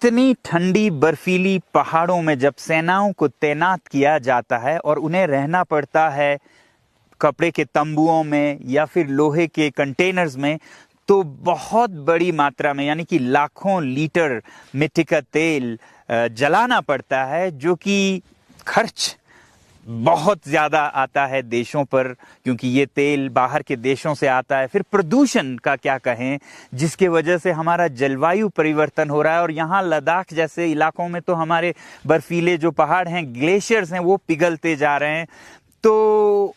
इतनी ठंडी बर्फीली पहाड़ों में जब सेनाओं को तैनात किया जाता है और उन्हें रहना पड़ता है कपड़े के तंबुओं में या फिर लोहे के कंटेनर्स में, तो बहुत बड़ी मात्रा में यानी कि लाखों लीटर मिट्टी का तेल जलाना पड़ता है, जो कि खर्च बहुत ज़्यादा आता है देशों पर, क्योंकि ये तेल बाहर के देशों से आता है। फिर प्रदूषण का क्या कहें, जिसके वजह से हमारा जलवायु परिवर्तन हो रहा है और यहाँ लद्दाख जैसे इलाकों में तो हमारे बर्फीले जो पहाड़ हैं, ग्लेशियर्स हैं, वो पिघलते जा रहे हैं। तो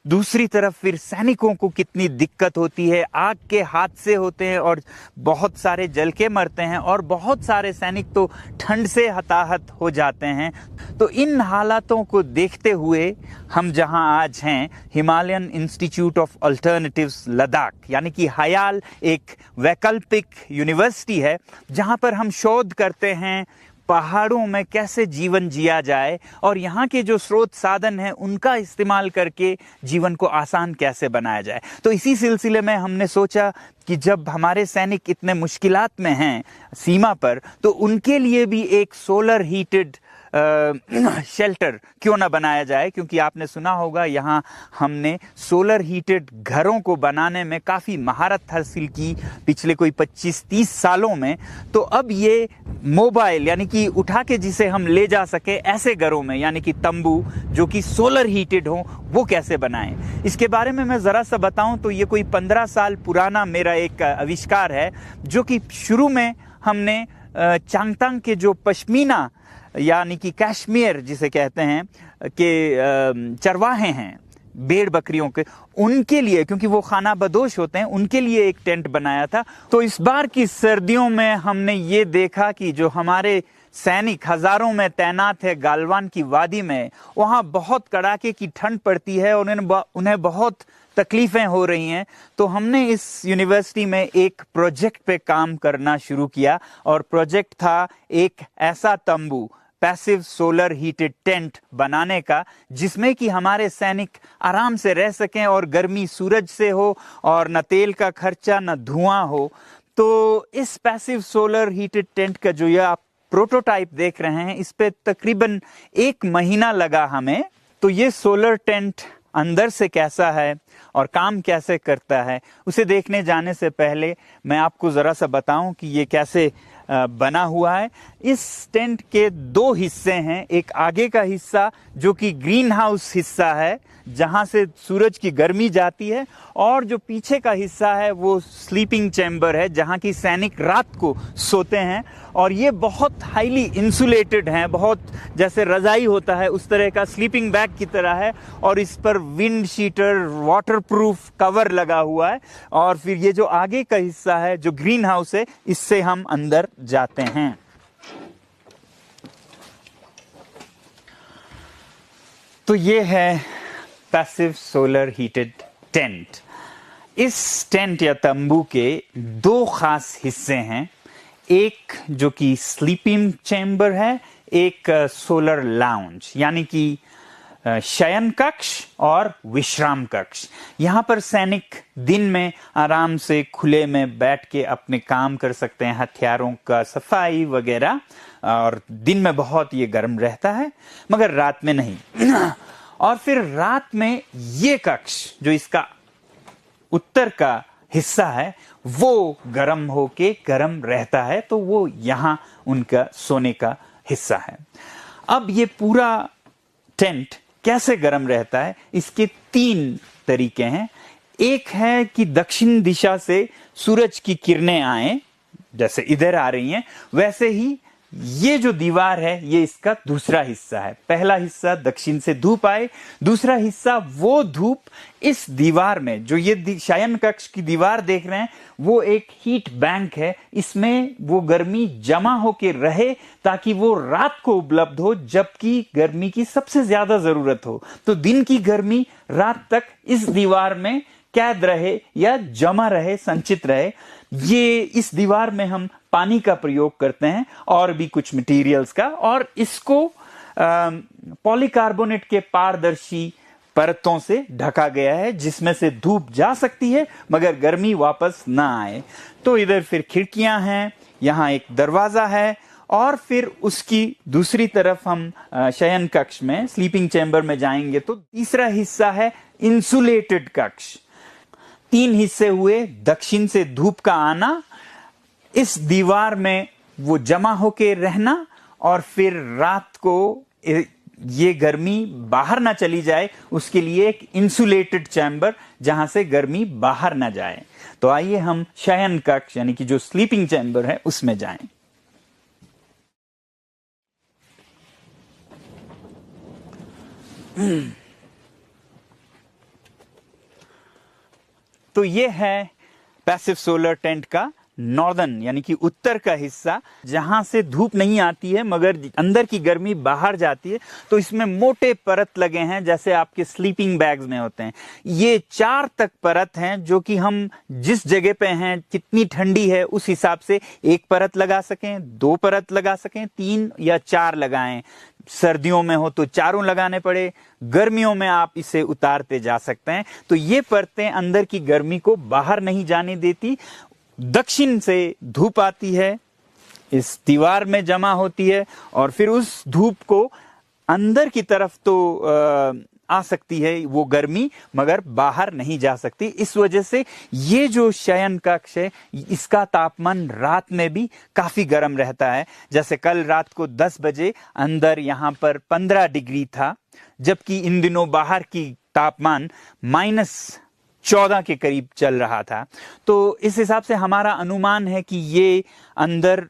दूसरी तरफ फिर सैनिकों को कितनी दिक्कत होती है, आग के हादसे होते हैं और बहुत सारे जल के मरते हैं और बहुत सारे सैनिक तो ठंड से हताहत हो जाते हैं। तो इन हालातों को देखते हुए हम जहां आज हैं, Himalayan institute of alternatives Ladakh यानी कि हयाल एक वैकल्पिक यूनिवर्सिटी है, जहां पर हम शोध करते हैं पहाड़ों में कैसे जीवन जिया जाए और यहाँ के जो स्रोत साधन हैं उनका इस्तेमाल करके जीवन को आसान कैसे बनाया जाए। तो इसी सिलसिले में हमने सोचा कि जब हमारे सैनिक इतने मुश्किलात में हैं सीमा पर, तो उनके लिए भी एक सोलर हीटेड शेल्टर क्यों ना बनाया जाए, क्योंकि आपने सुना होगा यहाँ हमने सोलर हीटेड घरों को बनाने में काफ़ी महारत हासिल की पिछले कोई 25-30 सालों में। तो अब ये मोबाइल यानी कि उठा के जिसे हम ले जा सके ऐसे घरों में, यानी कि तंबू जो कि सोलर हीटेड हो, वो कैसे बनाएं। इसके बारे में मैं ज़रा सा बताऊं तो ये कोई 15 साल पुराना मेरा एक आविष्कार है, जो कि शुरू में हमने चांगतांग के जो पश्मीना यानी कि कश्मीर जिसे कहते हैं के चरवाहे हैं भेड़ बकरियों के, उनके लिए, क्योंकि वो खाना बदोश होते हैं, उनके लिए एक टेंट बनाया था। तो इस बार की सर्दियों में हमने ये देखा कि जो हमारे सैनिक हजारों में तैनात है गालवान की वादी में, वहाँ बहुत कड़ाके की ठंड पड़ती है और उन्हें बहुत तकलीफें हो रही हैं। तो हमने इस यूनिवर्सिटी में एक प्रोजेक्ट पे काम करना शुरू किया और प्रोजेक्ट था एक ऐसा तंबू, पैसिव सोलर हीटेड टेंट बनाने का, जिसमें कि हमारे सैनिक आराम से रह सकें और गर्मी सूरज से हो और न तेल का खर्चा न धुआं हो। तो इस पैसिव सोलर हीटेड टेंट का जो ये आप प्रोटोटाइप देख रहे हैं, इस पे तकरीबन 1 महीना लगा हमें। तो ये सोलर टेंट अंदर से कैसा है और काम कैसे करता है, उसे देखने जाने से पहले मैं आपको ज़रा सा बताऊं कि ये कैसे बना हुआ है। इस टेंट के 2 हिस्से हैं। एक आगे का हिस्सा जो कि ग्रीन हाउस हिस्सा है, जहां से सूरज की गर्मी जाती है, और जो पीछे का हिस्सा है वो स्लीपिंग चैम्बर है, जहां की सैनिक रात को सोते हैं। और ये बहुत हाईली इंसुलेटेड हैं, बहुत जैसे रजाई होता है उस तरह का, स्लीपिंग बैग की तरह है, और इस पर विंड शीटर वाटरप्रूफ कवर लगा हुआ है। और फिर ये जो आगे का हिस्सा है जो ग्रीन हाउस है, इससे हम अंदर जाते हैं। तो ये है पैसिव सोलर हीटेड टेंट। इस टेंट या तंबू के 2 खास हिस्से हैं, एक जो कि स्लीपिंग चैम्बर है, एक सोलर लाउंज यानी कि शयन कक्ष और विश्राम कक्ष। यहाँ पर सैनिक दिन में आराम से खुले में बैठ के अपने काम कर सकते हैं, हथियारों का सफाई वगैरह, और दिन में बहुत ये गर्म रहता है मगर रात में नहीं। और फिर रात में ये कक्ष जो इसका उत्तर का हिस्सा है वो गर्म होके गर्म रहता है, तो वो यहाँ उनका सोने का हिस्सा है। अब ये पूरा टेंट कैसे गर्म रहता है, इसके 3 तरीके हैं। एक है कि दक्षिण दिशा से सूरज की किरणें आए, जैसे इधर आ रही हैं, वैसे ही ये जो दीवार है ये इसका दूसरा हिस्सा है। पहला हिस्सा दक्षिण से धूप आए, दूसरा हिस्सा वो धूप इस दीवार में, जो ये शयन कक्ष की दीवार देख रहे हैं, वो एक हीट बैंक है, इसमें वो गर्मी जमा होके रहे ताकि वो रात को उपलब्ध हो, जबकि गर्मी की सबसे ज्यादा जरूरत हो। तो दिन की गर्मी रात तक इस दीवार में कैद रहे या जमा रहे, संचित रहे। ये इस दीवार में हम पानी का प्रयोग करते हैं और भी कुछ मटेरियल्स का, और इसको पॉलीकार्बोनेट के पारदर्शी परतों से ढका गया है, जिसमें से धूप जा सकती है मगर गर्मी वापस ना आए। तो इधर फिर खिड़कियां हैं, यहाँ एक दरवाजा है, और फिर उसकी दूसरी तरफ हम शयन कक्ष में, स्लीपिंग चैम्बर में जाएंगे तो तीसरा हिस्सा है इंसुलेटेड कक्ष। 3 हिस्से हुए। दक्षिण से धूप का आना, इस दीवार में वो जमा होके रहना, और फिर रात को ये गर्मी बाहर ना चली जाए उसके लिए एक इंसुलेटेड चैम्बर जहां से गर्मी बाहर ना जाए। तो आइए हम शयन कक्ष यानी कि जो स्लीपिंग चैम्बर है उसमें जाएं। तो ये है पैसिव सोलर टेंट का नॉर्दर्न यानी कि उत्तर का हिस्सा, जहां से धूप नहीं आती है मगर अंदर की गर्मी बाहर जाती है। तो इसमें मोटे परत लगे हैं जैसे आपके स्लीपिंग बैग्स में होते हैं। ये 4 तक परत हैं जो कि हम जिस जगह पे हैं, कितनी ठंडी है उस हिसाब से 1 परत लगा सकें, 2 परत लगा सकें, 3 या 4 लगाएं। सर्दियों में हो तो 4 लगाने पड़े, गर्मियों में आप इसे उतारते जा सकते हैं। तो ये परतें अंदर की गर्मी को बाहर नहीं जाने देती। दक्षिण से धूप आती है, इस दीवार में जमा होती है, और फिर उस धूप को अंदर की तरफ तो आ सकती है वो गर्मी, मगर बाहर नहीं जा सकती। इस वजह से ये जो शयन कक्ष है इसका तापमान रात में भी काफी गर्म रहता है। जैसे कल रात को 10 बजे अंदर यहाँ पर 15 डिग्री था, जबकि इन दिनों बाहर की तापमान -14 के करीब चल रहा था। तो इस हिसाब से हमारा अनुमान है कि ये अंदर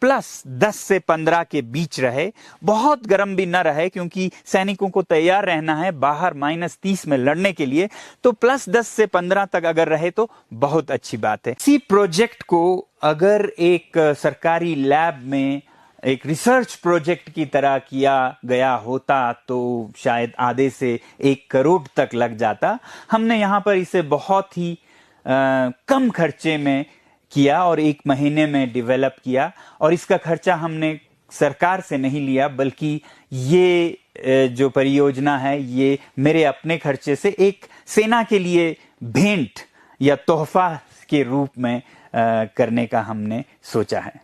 +10 से 15 के बीच रहे, बहुत गर्म भी न रहे, क्योंकि सैनिकों को तैयार रहना है बाहर -30 में लड़ने के लिए। तो +10 से 15 तक अगर रहे तो बहुत अच्छी बात है। इसी प्रोजेक्ट को अगर एक सरकारी लैब में एक रिसर्च प्रोजेक्ट की तरह किया गया होता तो शायद आधे से 1 करोड़ तक लग जाता। हमने यहाँ पर इसे बहुत ही कम खर्चे में किया और 1 महीने में डेवलप किया, और इसका खर्चा हमने सरकार से नहीं लिया, बल्कि ये जो परियोजना है ये मेरे अपने खर्चे से एक सेना के लिए भेंट या तोहफा के रूप में करने का हमने सोचा है।